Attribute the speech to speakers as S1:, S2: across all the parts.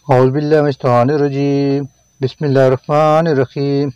S1: اعوذ باللہ من الشیطان الرجیم، بسم اللہ الرحمن الرحیم۔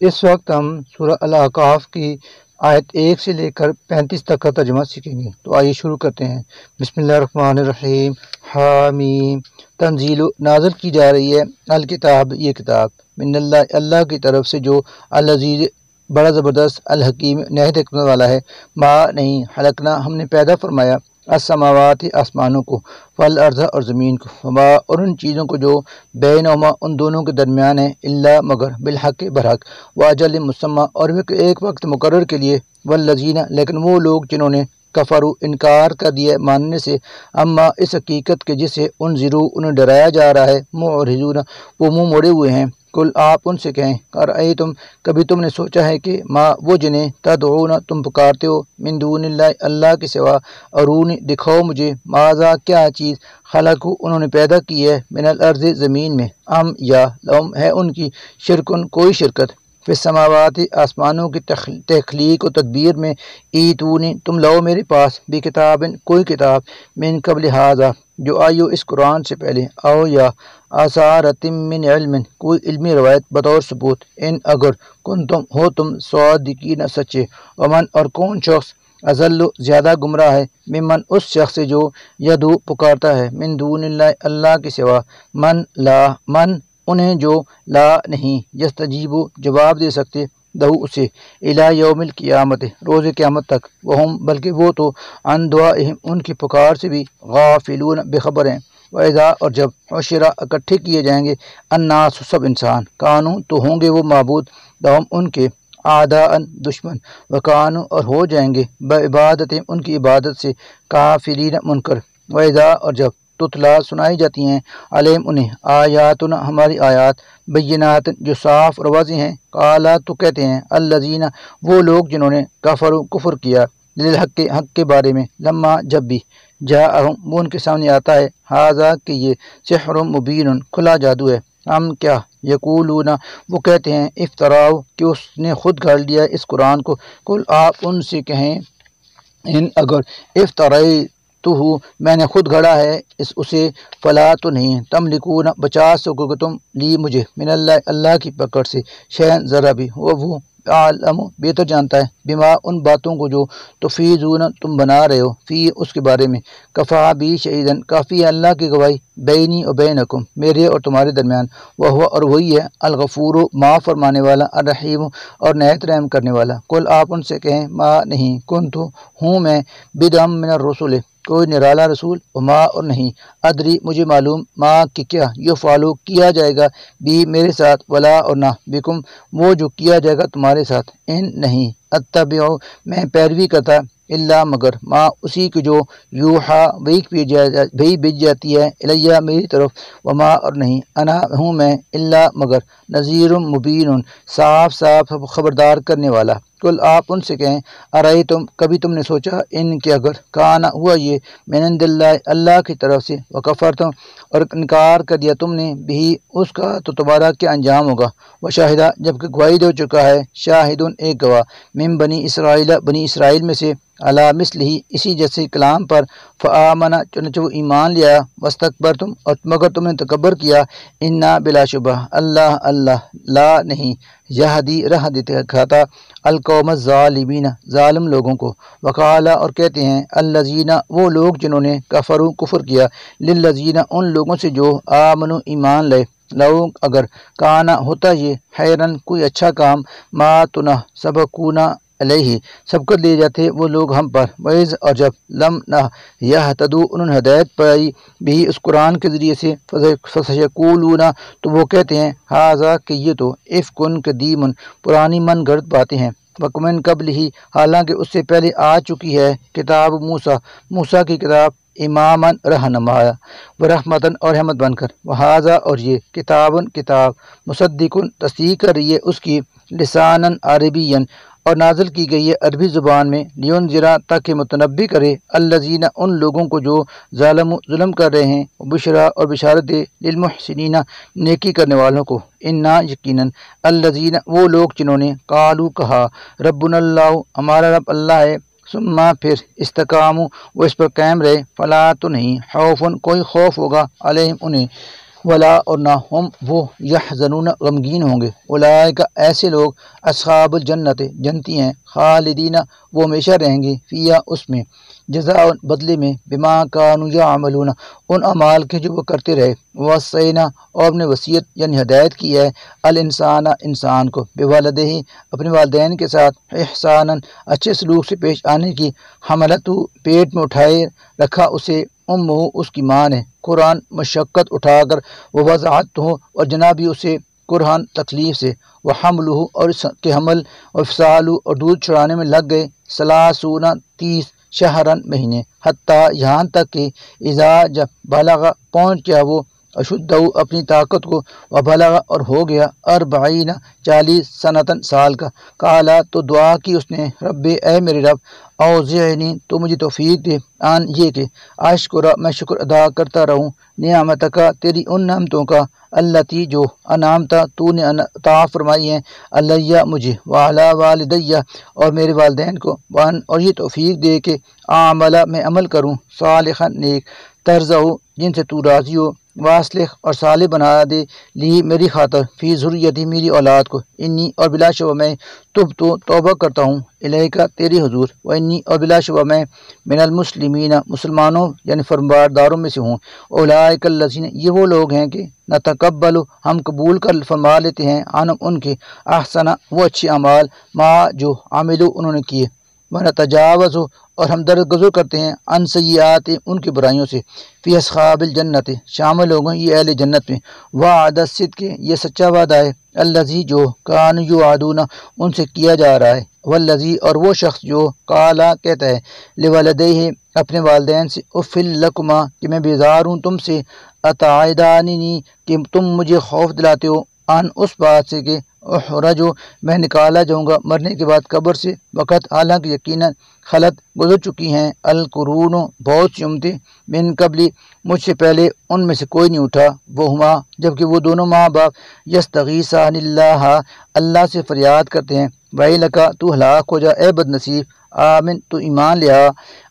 S1: اس وقت ہم سورہ الاعقاف کی آیت 1 سے لے کر 35 تک کا ترجمہ سیکھیں گے، تو آئیے شروع کرتے ہیں۔ بسم اللہ الرحمن الرحیم۔ حامیم، تنزیل نازل کی جا رہی ہے الکتاب، یہ کتاب، من اللہ، اللہ کی طرف سے، جو العزیز بڑا زبردست، الحکیم نہایت حکمت والا ہے۔ ما نہیں، خلقنا ہم نے پیدا فرمایا، السماوات آسمانوں کو، والارض اور زمین کو، وما اور ان چیزوں کو جو بینہما ان دونوں کے درمیان ہے، الا مگر بالحق برحق، واجل مسمى اور ایک وقت مقرر کے لیے، والذین لیکن وہ لوگ جنہوں نے کفروا انکار کر دیا ماننے سے، اما اس حقیقت کے جسے انذروا انہیں ڈرایا جا رہا ہے، معرضون وہ منہ موڑے ہوئے ہیں۔ کل آپ ان سے کہیں، ارأیتم کبھی تم نے سوچا ہے کہ ما وہ جنہیں تدعون تم پکارتے ہو، من دون اللہ اللہ کے سوا، ارونی دکھاؤ مجھے، ماذا کیا چیز، خلقو انہوں نے پیدا کی ہے، من الارض زمین میں، ام یا لہم ہے ان کی شرکن کوئی شرکت، فی السماوات آسمانوں کی تخلیق و تدبیر میں، ایتونی تم لاؤ میرے پاس، بکتاب کوئی کتاب، من قبل ھذا جو آئی ہو اس قرآن سے پہلے، او یا آثارۃ من علم کوئی علمی روایت بطور ثبوت، ان اگر کنتم ہو تم صادقین سچے، ومن اور کون شخص اضل زیادہ گمراہ ہے، ممن اس شخص سے جو یدعو پکارتا ہے، من دون اللہ اللہ کے سوا، من انہیں جو لا نہیں، یستجیب جواب دے سکتے، دہو اسے، الی یوم القیامت روز قیامت تک، وہم بلکہ وہ تو عن دعائہم ان کی پکار سے بھی، غافلون بے خبر ہیں۔ وَإِذَا اور جب حشر اکٹھے کیے جائیں گے، الناس سب انسان، کانو تو ہوں گے وہ معبود، لہم ان کے، اعداء دشمن، وکانو اور ہو جائیں گے، بعبادت ان کی عبادت سے، کافرین منکر۔ وَإِذَا اور جب تتلا سنائی جاتی ہیں، علیہم انہیں، آیاتنا ہماری آیات، بینات جو صاف اور واضح ہیں، قالا تو کہتے ہیں، الذین وہ لوگ جنہوں نے کفروا کفر کیا، للحق حق کے بارے میں، لما جب بھی جاءہم وہ ان کے سامنے آتا ہے، ھذا کہ یہ سحر مبین کھلا جادو ہے، ہم کیا، یقولون وہ کہتے ہیں، افتراؤ کہ اس نے خود گھڑ لیا اس قرآن کو، کل آپ ان سے کہیں، ان اگر افتریتہ میں نے خود گھڑا ہے اسے، فلا تو نہیں، تملکون بچا سکو گے تم، لی مجھے، من اللہ اللہ کی پکڑ سے، شیئن ذرا بھی، وہ عالم بہتر جانتا ہے، بما ان باتوں کو جو تفیضون تم بنا رہے ہو، فی اس کے بارے میں، کفا بی شہیدن کافی ہے اللہ کی گواہی، بینی و بینکم میرے اور تمہارے درمیان، وہ اور وہی ہے، الغفور معاف فرمانے والا، الرحیم اور نہایت رحم کرنے والا۔ کل آپ ان سے کہیں، ما نہیں، کنت ہوں میں، بدعم من الرسل کوئی نرالا رسول، وما اور نہیں، ادری مجھے معلوم، ما کہ کیا، یفعلو کیا جائے گا، بھی میرے ساتھ، ولا اور نہ، بکم وہ جو کیا جائے گا تمہارے ساتھ، ان نہیں، اتبع میں پیروی کرتا، الا مگر، ما اسی کی جو یوحا وہی بھیج جاتی ہے، الیہ میری طرف، وما اور نہیں، انا ہوں میں، الا مگر، نذیر مبین صاف صاف خبردار کرنے والا۔ کل آپ ان سے کہیں، ارأیتم کبھی تم نے سوچا، ان کہ اگر کانا ہوا یہ، من عند اللہ اللہ کی طرف سے، وکفرتم اور انکار کر دیا تم نے، بھی اس کا تو تمہارا کیا انجام ہوگا، وشاہدہ جبکہ گواہی دے چکا ہے، شاہدن ایک گواہ، من بنی اسرائیل بنی اسرائیل میں سے، علی مثلہ اسی جیسے کلام پر، فآمن چنانچہ وہ ایمان لیا، واستکبرتم اور مگر تم نے تکبر کیا، انا بلا شبہ اللہ لا نہیں، یہدی راہ دکھاتا، القوم الظالمین ظالم لوگوں کو۔ وقالا اور کہتے ہیں، الذین وہ لوگ جنہوں نے کفروا کفر کیا، للذین ان لوگوں سے جو آمنوا ایمان لے، لو اگر کانا ہوتا یہ خیرن کوئی اچھا کام، ما تنہ سبقونا علیہ سبقت لے جاتے وہ لوگ ہم پر، وعز اور جب لم نہ یہتدوا انہوں نے ہدایت پائی بھی اس قرآن کے ذریعے سے، فسیقولون تو وہ کہتے ہیں، ھذا کہ یہ تو افکن قدیم پرانی من گھڑت باتیں ہیں، ومن قبل ہی حالانکہ اس سے پہلے آ چکی ہے، کتاب موسیٰ کی کتاب، اماماً رہنمایا، ورحمتاً اور رحمت بن کر، وھذا اور یہ کتاب مصدقن تصدیق کر رہی ہے اس کی، لساناً عربیاً اور نازل کی گئی ہے عربی زبان میں، لینذرا تاکہ متنبی کرے، الذین ان لوگوں کو جو ظلم کر رہے ہیں، بشرا اور بشارت دے، للمحسنین نیکی کرنے والوں کو، انا یقیناً، الذین وہ لوگ جنہوں نے، قالوا کہا، ربنا اللہ ہمارا رب اللہ ہے، ثم پھر استقاموا وہ اس پر قائم رہے، فلا تو نہیں، خوف کوئی خوف ہوگا، علیہم انہیں، ولا اور نہ ہم وہ یحزنون غمگین ہوں گے، اولئک ایسے لوگ اصحاب الجنت جنتی ہیں، خالدین وہ ہمیشہ رہیں گے، فیہا اس میں، جزاء بدلے میں، بما کانوا یعملون ان اعمال کے جو وہ کرتے رہے، وصینا اور ہم نے وصیت یعنی ہدایت کی ہے، الانسان انسان کو، بوالدہ اپنے والدین کے ساتھ، احسانا اچھے سلوک سے پیش آنے کی، حملتو پیٹ میں اٹھائے رکھا اسے، امہ اس کی ماں نے، قرآن مشقت اٹھا کر، وہ وضاحت ہو اور جنابی اسے قرآن تکلیف سے، وہ حملہ اور اس کے حمل، اور فصالو اور دودھ چھڑانے میں لگ گئے، سلاسون 30 شہرن مہینے، حتیٰ یہاں تک کہ اذا جب بلغ پہنچ گیا وہ اشدہ اپنی طاقت کو، وبلغ اور ہو گیا 40 سنتن سال کا، قالا تو دعا کی اس نے، رب اے میرے رب، اوزعنی تو مجھے توفیق دے، آن یہ کہ اشکر میں شکر ادا کرتا رہوں، نعمتک تیری ان نعمتوں کا، التی جو انعامتا تو نے عطا فرمائی ہیں، علیہ مجھے، وعلی والدیہ اور میرے والدین کو، وان اور یہ توفیق دے کہ اعمل میں عمل کروں، صالحا نیک، ترضہ جن سے تو راضی ہو، واصلح اور صالح بنا دے، لی میری خاطر، فی ذریتی میری اولاد کو، انی اور بلا شبہ میں، تو توبہ کرتا ہوں، الیکا تیری حضور، و انی اور بلا شبہ میں، من المسلمین مسلمانوں یعنی فرمانبرداروں میں سے ہوں، اولئک الذین یہ وہ لوگ ہیں کہ نتقبل ہم قبول کر فرما لیتے ہیں، عنہم ان کے، احسن وہ اچھے اعمال، ما جو عملو انہوں نے کیے، ونتجاوز اور ہم درگزر کرتے ہیں، عن سیئات ان کی برائیوں سے، فی اصحاب الجنت شامل ہو گئے یہ اہل جنت میں، وعد الصدق یہ سچا وعدہ ہے، الذی جو کانوا یوعدون ان سے کیا جا رہا ہے، والذی اور وہ شخص جو قالا کہتا ہے، لوالدیہ اپنے والدین سے، اف لکما کہ میں بیزار ہوں تم سے، اتعداننی کہ تم مجھے خوف دلاتے ہو، ان اس بات سے کہ احرجو میں نکالا جاؤں گا مرنے کے بعد قبر سے، وقت حالانکہ یقیناً خلط گزر چکی ہیں، القرون بہت سی امتیں، من قبلی مجھ سے پہلے ان میں سے کوئی نہیں اٹھا، وہ ہما جبکہ وہ دونوں ماں باپ، یستغیثان اللہ اللہ سے فریاد کرتے ہیں، ویلکا تو ہلاک ہو جا اے بد نصیب، آمن تو ایمان لیا،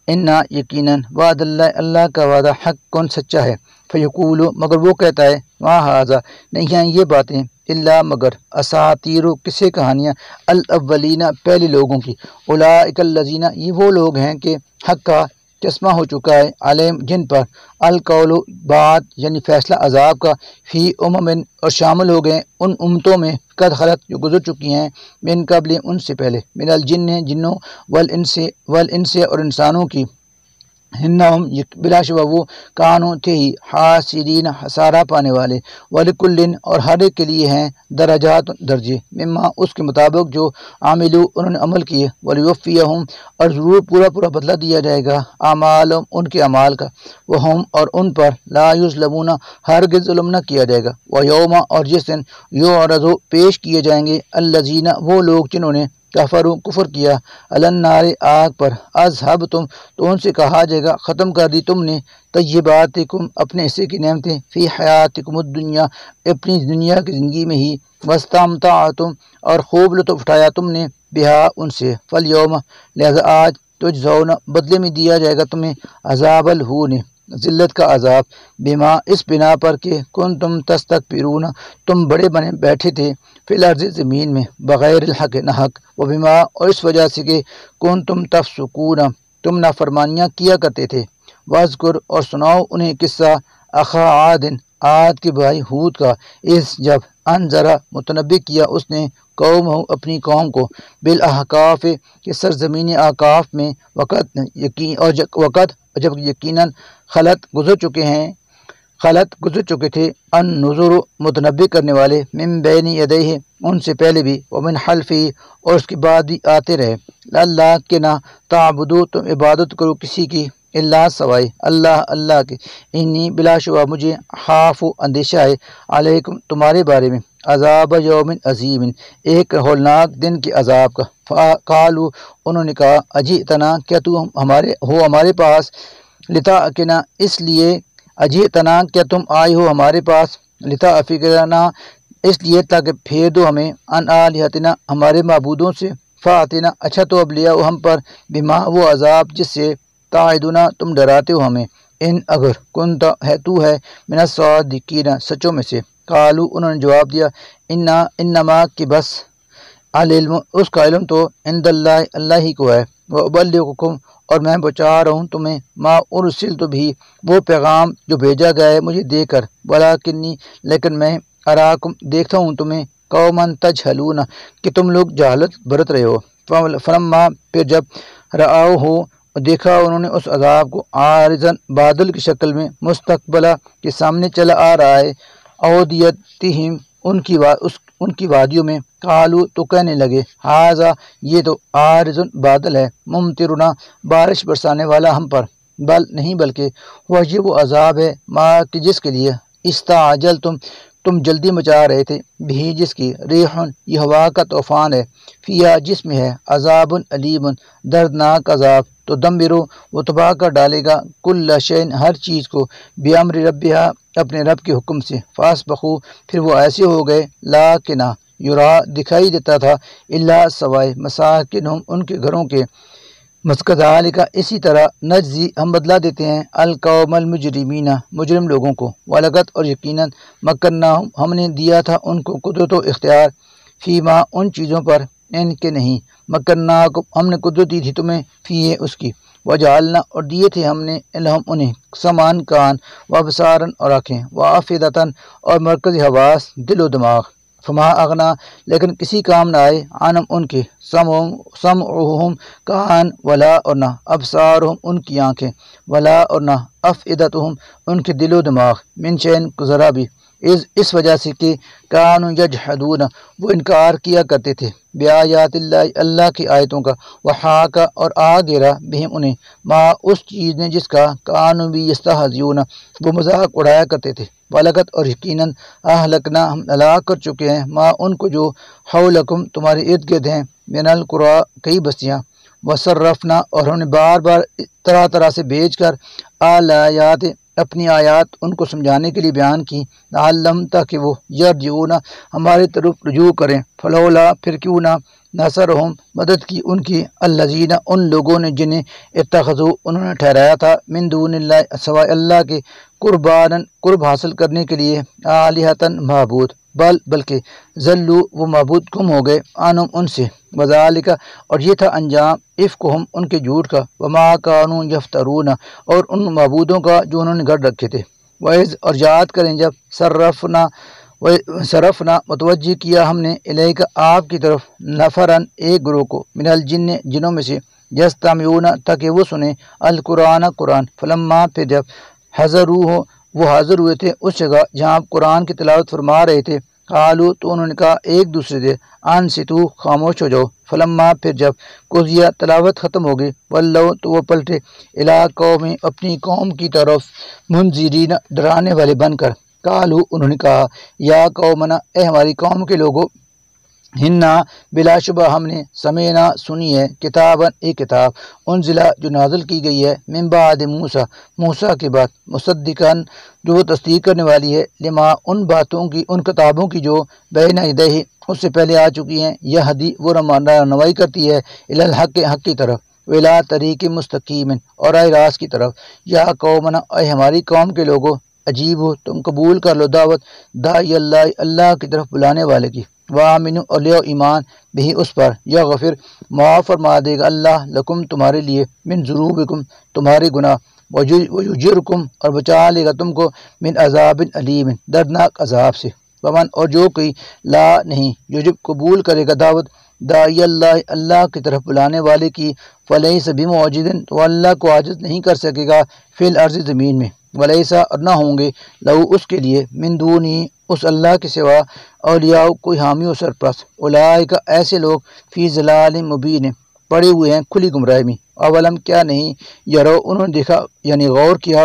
S1: انا یقیناً وعد اللہ اللہ کا وعدہ حق کون سچا ہے، فیقول مگر وہ کہتا ہے، ما ھذا نہیں ہیں یہ باتیں، الا مگر اساطیر قصے کہانیاں، الاولین پہلے لوگوں کی، اولئک الذین یہ وہ لوگ ہیں کہ حق کا چشمہ ہو چکا ہے، علیہم جن پر، القول بات یعنی فیصلہ عذاب کا، فی امم اور شامل ہو گئے ان امتوں میں، قد خلط جو گزر چکی ہیں، من قبل ان سے پہلے، من الجن جنوں، والانس اور انسانوں کی، ہنہم بلا شبہ وہ، کانوں تھے ہی، حاسرین حسارہ پانے والے، ولکلن اور ہر ایک کے لیے ہیں، درجات درجے، مما اس کے مطابق جو عاملو انہوں نے عمل کیے، ولیوفیہم اور ضرور پورا بدلہ دیا جائے گا، اعمالہم ان کے اعمال کا، وہم اور ان پر، لا یظلمون ہرگز ظلم نہ کیا جائے گا، ویوم اور جس دن، یعرض پیش کیے جائیں گے، الذین وہ لوگ جنہوں نے کفروا کفر کیا، علی النار آگ پر، اذھبتم تو ان سے کہا جائے گا ختم کر دی تم نے، طیباتکم اپنے حصے کی نعمتیں، فی حیاتکم الدنیا اپنی دنیا کی زندگی میں ہی، واستمتعتم اور خوب لطف اٹھایا تم نے، بہا ان سے، فالیوم لہذا آج، تجزون بدلے میں دیا جائے گا تمہیں، عذاب الہون ذلت کا عذاب، بما اس بنا پر کہ کنتم تستکبرون تم بڑے بنے بیٹھے تھے، فی الارض زمین میں، بغیر الحق نہ حق، و بما اور اس وجہ سے کہ کنتم تفسقون تم نافرمانیاں کیا کرتے تھے، واذکر اور سناؤ انہیں قصہ اخا عاد کے بھائی ہود کا، اس جب انذرا متنبع کیا اس نے قوم ہو اپنی قوم کو، بالاحقاف کے سرزمین احقاف میں، وقت جب یقیناً خلط گزر چکے تھے، النذر متنبع کرنے والے، من بین یدیہ ان سے پہلے بھی، ومن خلفہ اور اس کے بعد بھی آتے رہے، اللہ کے نہ تعبدو تم عبادت کرو کسی کی، اللہ سوائے اللہ کے، انی بلا شبہ مجھے، خاف اندیشہ ہے، علیکم تمہارے بارے میں، عذاب یوم عظیم ایک ہولناک دن کے عذاب کا، قالوا انہوں نے کہا، اجئتنا کیا تو ہمارے پاس، لتأفکنا اس لیے، اجئتنا کیا تم آئے ہو ہمارے پاس، لتأفکنا اس لیے تاکہ پھیر دو ہمیں، ان آلہتنا ہمارے معبودوں سے، فاتنا اچھا تو اب لے آؤ ہم پر، بما وہ عذاب جس سے، تعدنا تم ڈراتے ہو ہمیں، ان اگر کنتا ہے تو ہے من الصادقین سچوں میں سے۔ قالو انہوں نے جواب دیا انما کہ بس العلم اس کا علم تو عند اللہ اللہ ہی کو ہے، وابلغکم اور میں بچا رہا ہوں تمہیں ما ارسلت بھی وہ پیغام جو بھیجا گیا ہے مجھے دے کر، ولکنی لیکن میں اراکم دیکھتا ہوں تمہیں قوما تجہلون کہ تم لوگ جہالت برت رہے ہو۔ فلما پھر جب رآؤ ہو دیکھا انہوں نے اس عذاب کو عارضاً بادل کی شکل میں مستقبلہ کے سامنے چلا آ رہا ہے، اودیتہم ان کی وادیوں میں، قالو تو کہنے لگے ہاذا یہ تو عارض بادل ہے، ممطرنا بارش برسانے والا ہم پر، بل نہیں بلکہ وہ یہ وہ عذاب ہے ما کہ جس کے لیے استعجلتم تم جلدی مچا رہے تھے، بھی جس کی ریحن یہ ہوا کا طوفان ہے، فیا جس میں ہے عذاب علیم دردناک عذاب، تو دمبرو وہ تباہ کر ڈالے گا کل شین ہر چیز کو بیامر ربہا اپنے رب کے حکم سے، فاسبخو پھر وہ ایسے ہو گئے لاکنہ یرا دکھائی دیتا تھا الا سوائے مساکنہم ان کے گھروں کے، کذالک اسی طرح نجزی ہم بدلا دیتے ہیں القوم المجرمین مجرم لوگوں کو، ولقد اور یقیناً مکناہم ہم نے دیا تھا ان کو قدرت و اختیار، فیما ان چیزوں پر ان کے نہیں مکناکم ہم نے قدرت دی تھی تمہیں فیہ اس کی، وجعلنا اور دیے تھے ہم نے لہم انہیں سمان کان وابصارن اور آنکھیں، وافئدتن اور مرکزی حواس دل و دماغ، فما اغنا لیکن کسی کام نہ آئے عنہم ان کے سمعہم کان ولا اور نہ ابصارہم ان کی آنکھیں ولا اور نہ افئدتہم ان کے دل و دماغ من شین ذرا بھی، اس وجہ سے کہ کانوا یجحدون وہ انکار کیا کرتے تھے بآیات اللہ اللہ کی آیتوں کا، وحاکا اور آ گرا بہم انہیں ما اس چیز نے جس کا کانوا بھی یستہزئون وہ مذاق اڑایا کرتے تھے، ولقد اور یقیناً اہلکنا ہم ہلاک کر چکے ہیں ما ان کو جو حولکم تمہارے ارد گرد ہیں من القری کئی بستیاں، وصرفنا اور ہم نے بار بار طرح طرح سے بھیج کر آیات اپنی آیات ان کو سمجھانے کے لیے بیان کی، لعلہم تاکہ وہ یرجعون ہمارے طرف رجوع کریں، فلولا پھر کیوں نہ نصرہم مدد کی ان کی الذین ان لوگوں نے جنہیں اتخذوا انہوں نے ٹھہرایا تھا من دون اللہ سوائے اللہ کے قرباناً قرب حاصل کرنے کے لیے آلہتاً معبود، بلکہ ذلوا وہ معبود گم ہو گئے عنہم ان سے، وذالک اور یہ تھا انجام افکہم ان کے جھوٹ کا، وما کانوا یفترون اور ان معبودوں کا جو انہوں نے گھڑ رکھے تھے، وَإِذْ اور یاد کریں جب صرفنا متوجہ کیا ہم نے الیک آپ کی طرف نفرن ایک گروہ کو من الجن جنوں میں سے، یستمعون تاکہ وہ سنیں القرآن قرآن، فلما پھر جب حضروہ وہ حاضر ہوئے تھے اس جگہ جہاں آپ قرآن کی تلاوت فرما رہے تھے، قالو تو انہوں نے کہا ایک دوسرے سے انصتو خاموش ہو جاؤ، فلما پھر جب قضیہ تلاوت ختم ہو گئی ولو تو وہ پلٹے الی قوم اپنی قوم کی طرف منذرین ڈرانے والے بن کر، قالو انہوں نے کہا یا قومنا اے ہماری قوم کے لوگوں، ہننا بلا شبہ ہم نے سمینا سنی ہے کتاباً ایک کتاب انزلہ جو نازل کی گئی ہے من بعد موسیٰ کے بعد، مصدقاً جو وہ تصدیق کرنے والی ہے لما ان باتوں کی ان کتابوں کی جو بین یدیہ اس سے پہلے آ چکی ہیں، یہدی وہ رہنمائی کرتی ہے الی الحق حق کی طرف، ویلا طریق مستقیم اور آئے راست کی طرف، یا قومنا اے ہماری قوم کے لوگوں عجیب ہو تم قبول کر لو دعوت داعی اللہ کی طرف بلانے والے کی، وآمنو اور لو ایمان بھی اس پر، یغفر معاف فرما دے گا اللہ لکم تمہارے لیے من ذنوبکم تمہارے گناہ، ویجرکم اور بچا لے گا تم کو من عذاب علیم دردناک عذاب سے، ومن اور جو کوئی لا نہیں یجب قبول کرے گا دعوت داعی اللہ کی طرف بلانے والے کی، فلیس بمعجز تو اللہ کو عاجز نہیں کر سکے گا فی الارض زمین میں، ولیسا اور نہ ہوں گے لہو اس کے لیے من دونی اس اللہ کے سوا اولیاء کوئی حامی و سرپرست، اولئک ایسے لوگ فی ضلال مبین پڑے ہوئے ہیں کھلی گمراہی میں، اولم کیا نہیں یرو انہوں نے دیکھا یعنی غور کیا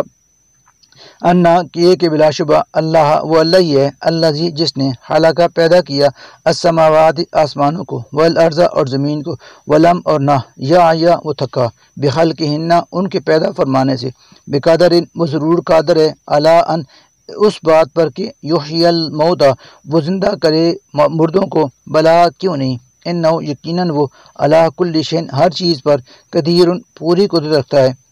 S1: انا کہ بلا شبہ اللہ وہ اللہ ہی ہے الذی جس نے خلق پیدا کیا السماوات آسمانوں کو والارض اور زمین کو، ولم اور نہ یا وہ تھکا بخلقہن ان کے پیدا فرمانے سے، بقدر وہ ضرور قادر ہے علی ان اس بات پر کہ یحیی الموتى وہ زندہ کرے مردوں کو، بلا کیوں نہیں انہ یقیناً وہ علی کل شیء ہر چیز پر قدیر پوری قدرت رکھتا ہے،